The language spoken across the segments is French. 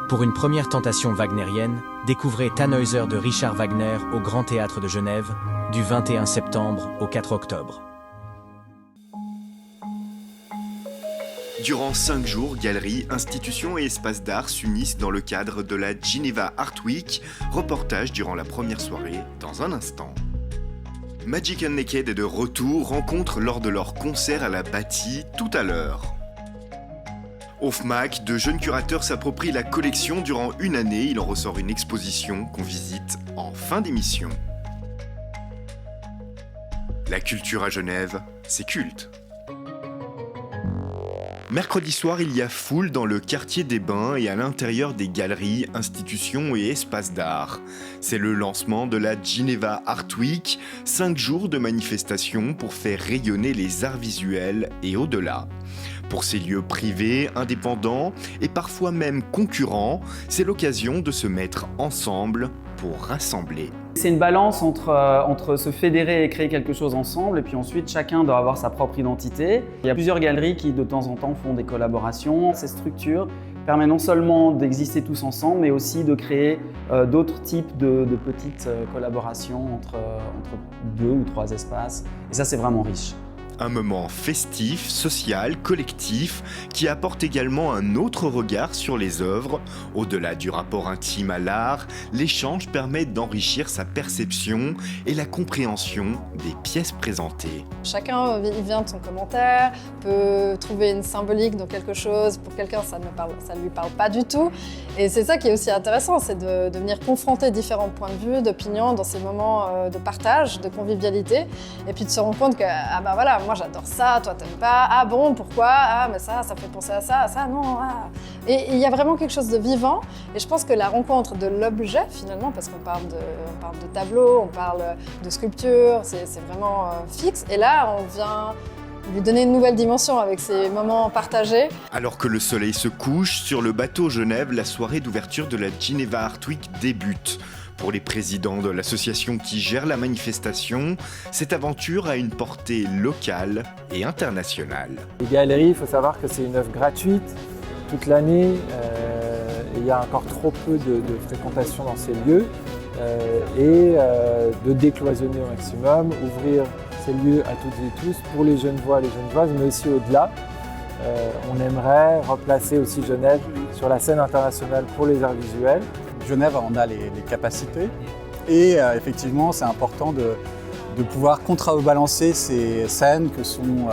Pour une première tentation wagnérienne, découvrez Tannhäuser de Richard Wagner au Grand Théâtre de Genève, du 21 septembre au 4 octobre. Durant 5 jours, galeries, institutions et espaces d'art s'unissent dans le cadre de la Geneva Art Week. Reportage durant la première soirée, dans un instant. Magic and Naked est de retour, rencontre lors de leur concert à la Bâtie tout à l'heure. Au FMAC, de jeunes curateurs s'approprient la collection durant une année. Il en ressort une exposition qu'on visite en fin d'émission. La culture à Genève, c'est culte. Mercredi soir, il y a foule dans le quartier des Bains et à l'intérieur des galeries, institutions et espaces d'art. C'est le lancement de la Geneva Art Week, 5 jours de manifestations pour faire rayonner les arts visuels et au-delà. Pour ces lieux privés, indépendants et parfois même concurrents, c'est l'occasion de se mettre ensemble pour rassembler. C'est une balance entre se fédérer et créer quelque chose ensemble, et puis ensuite chacun doit avoir sa propre identité. Il y a plusieurs galeries qui de temps en temps font des collaborations. Ces structures permettent non seulement d'exister tous ensemble, mais aussi de créer d'autres types de petites collaborations entre 2 ou 3 espaces. Et ça, c'est vraiment riche. Un moment festif, social, collectif, qui apporte également un autre regard sur les œuvres. Au-delà du rapport intime à l'art, l'échange permet d'enrichir sa perception et la compréhension des pièces présentées. Chacun il vient de son commentaire, peut trouver une symbolique dans quelque chose. Pour quelqu'un, ça ne lui parle pas du tout. Et c'est ça qui est aussi intéressant, c'est de venir confronter différents points de vue, d'opinion dans ces moments de partage, de convivialité. Et puis de se rendre compte que, ah ben voilà, moi j'adore ça, toi t'aimes pas, ah bon, pourquoi, ah mais ça fait penser à ça non, ah. Et il y a vraiment quelque chose de vivant, et je pense que la rencontre de l'objet finalement, parce qu'on parle de tableau, on parle de sculpture, c'est vraiment fixe, et là on vient lui donner une nouvelle dimension avec ces moments partagés. Alors que le soleil se couche, sur le bateau Genève, la soirée d'ouverture de la Geneva Art Week débute. Pour les présidents de l'association qui gère la manifestation, cette aventure a une portée locale et internationale. Les galeries, il faut savoir que c'est une œuvre gratuite toute l'année. Il y a encore trop peu de fréquentation dans ces lieux. De décloisonner au maximum, ouvrir ces lieux à toutes et tous pour les Genevois et les Genevoises, mais aussi au-delà. On aimerait replacer aussi Genève sur la scène internationale pour les arts visuels. Genève en a les capacités et effectivement c'est important de pouvoir contrebalancer ces scènes que sont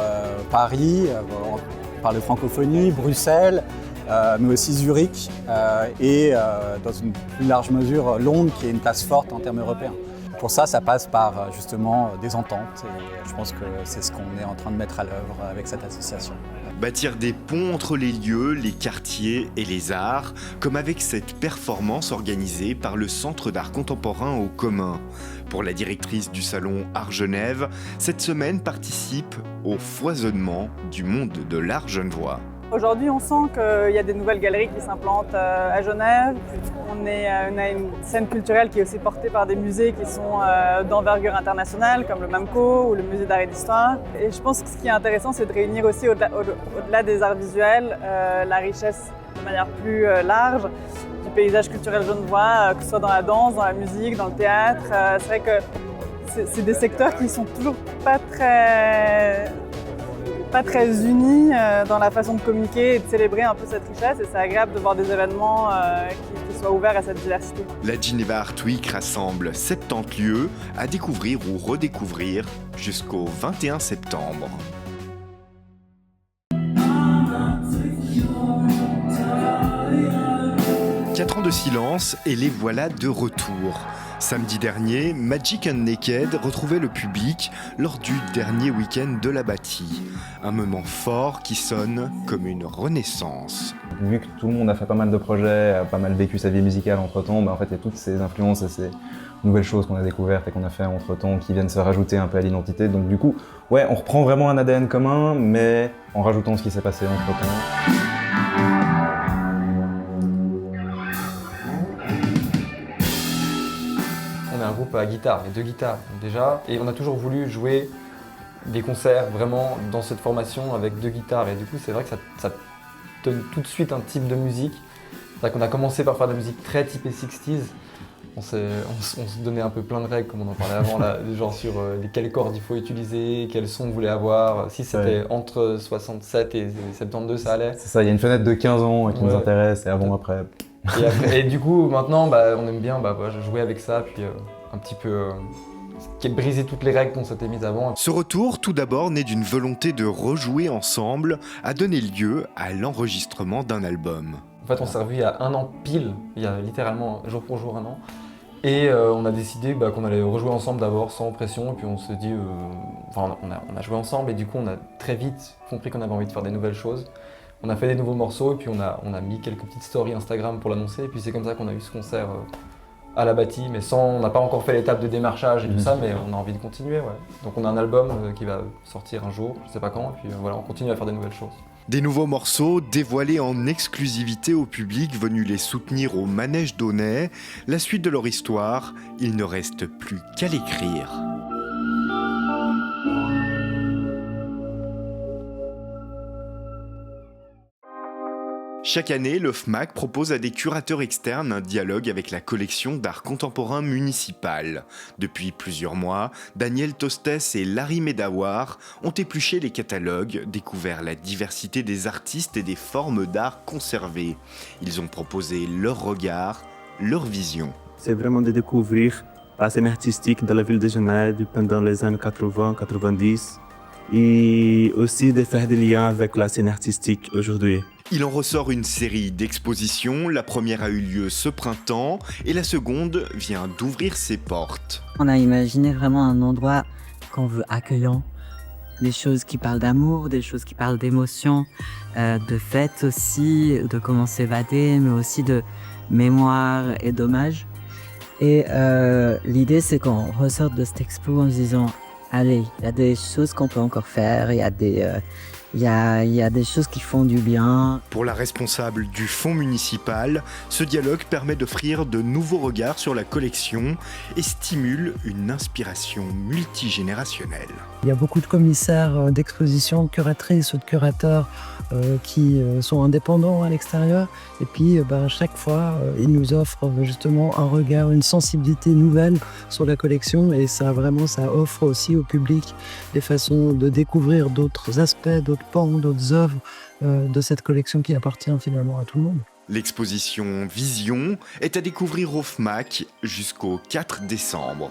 Paris, on parle de francophonie, Bruxelles, mais aussi Zurich et dans une plus large mesure Londres qui est une place forte en termes européens. Pour ça, ça passe par justement des ententes et je pense que c'est ce qu'on est en train de mettre à l'œuvre avec cette association. Bâtir des ponts entre les lieux, les quartiers et les arts, comme avec cette performance organisée par le Centre d'art contemporain au commun. Pour la directrice du salon Art Genève, cette semaine participe au foisonnement du monde de l'art genevois. Aujourd'hui, on sent qu'il y a des nouvelles galeries qui s'implantent à Genève. On a une scène culturelle qui est aussi portée par des musées qui sont d'envergure internationale, comme le MAMCO ou le Musée d'art et d'histoire. Et je pense que ce qui est intéressant, c'est de réunir aussi au-delà des arts visuels, la richesse de manière plus large du paysage culturel genevois, que ce soit dans la danse, dans la musique, dans le théâtre. C'est vrai que c'est des secteurs qui sont toujours pas très unis dans la façon de communiquer et de célébrer un peu cette richesse, et c'est agréable de voir des événements qui soient ouverts à cette diversité. La Geneva Art Week rassemble 70 lieux à découvrir ou redécouvrir jusqu'au 21 septembre. Quatre ans de silence et les voilà de retour. Samedi dernier, Magic and Naked retrouvait le public lors du dernier week-end de la Bâtie. Un moment fort qui sonne comme une renaissance. Vu que tout le monde a fait pas mal de projets, a pas mal vécu sa vie musicale entre-temps, en fait il y a toutes ces influences et ces nouvelles choses qu'on a découvertes et qu'on a fait entre-temps qui viennent se rajouter un peu à l'identité. Donc du coup, ouais, on reprend vraiment un ADN commun, mais en rajoutant ce qui s'est passé entre-temps. On a un groupe à guitare, et 2 guitares déjà, et on a toujours voulu jouer des concerts vraiment dans cette formation avec 2 guitares, et du coup c'est vrai que ça donne tout de suite un type de musique C'est-à-dire qu'on a commencé par faire de la musique très typée 60s. On se donnait un peu plein de règles, comme on en parlait avant, là, genre sur quelles cordes il faut utiliser, quels sons on voulait avoir. Si c'était entre 67 et 72, ça allait. C'est ça, il y a une fenêtre de 15 ans qui nous intéresse, et avant, après. Et du coup, maintenant, on aime bien jouer avec ça, puis un petit peu briser toutes les règles qu'on s'était mises avant. Ce retour, tout d'abord, naît d'une volonté de rejouer ensemble, a donné lieu à l'enregistrement d'un album. En fait, on s'est revus il y a un an pile, il y a littéralement jour pour jour un an. Et on a décidé qu'on allait rejouer ensemble d'abord, sans pression, et puis on s'est dit... on a joué ensemble, et du coup, on a très vite compris qu'on avait envie de faire des nouvelles choses. On a fait des nouveaux morceaux, et puis on a mis quelques petites stories Instagram pour l'annoncer, et puis c'est comme ça qu'on a eu ce concert à la Bâtie, mais on n'a pas encore fait l'étape de démarchage et tout ça, mais on a envie de continuer. Donc on a un album qui va sortir un jour, je sais pas quand, et puis on continue à faire des nouvelles choses. Des nouveaux morceaux dévoilés en exclusivité au public venu les soutenir au Manège d'Aunay. La suite de leur histoire, il ne reste plus qu'à l'écrire. Chaque année, le FMAC propose à des curateurs externes un dialogue avec la collection d'art contemporain municipale. Depuis plusieurs mois, Daniel Tostès et Larry Medawar ont épluché les catalogues, découvert la diversité des artistes et des formes d'art conservées. Ils ont proposé leur regard, leur vision. C'est vraiment de découvrir la scène artistique de la ville de Genève pendant les années 80-90 et aussi de faire des liens avec la scène artistique aujourd'hui. Il en ressort une série d'expositions. La première a eu lieu ce printemps et la seconde vient d'ouvrir ses portes. On a imaginé vraiment un endroit qu'on veut accueillant. Des choses qui parlent d'amour, des choses qui parlent d'émotion, de fête aussi, de comment s'évader, mais aussi de mémoire et d'hommage. Et l'idée, c'est qu'on ressorte de cette expo en se disant « Allez, il y a des choses qu'on peut encore faire, il y a des choses qui font du bien. » Pour la responsable du fonds municipal, ce dialogue permet d'offrir de nouveaux regards sur la collection et stimule une inspiration multigénérationnelle. Il y a beaucoup de commissaires d'exposition, de curatrices ou de curateurs qui sont indépendants à l'extérieur. Et puis, chaque fois, ils nous offrent justement un regard, une sensibilité nouvelle sur la collection. Et ça offre aussi au public des façons de découvrir d'autres aspects, d'autres pans, d'autres œuvres de cette collection qui appartient finalement à tout le monde. L'exposition Vision est à découvrir au FMAC jusqu'au 4 décembre.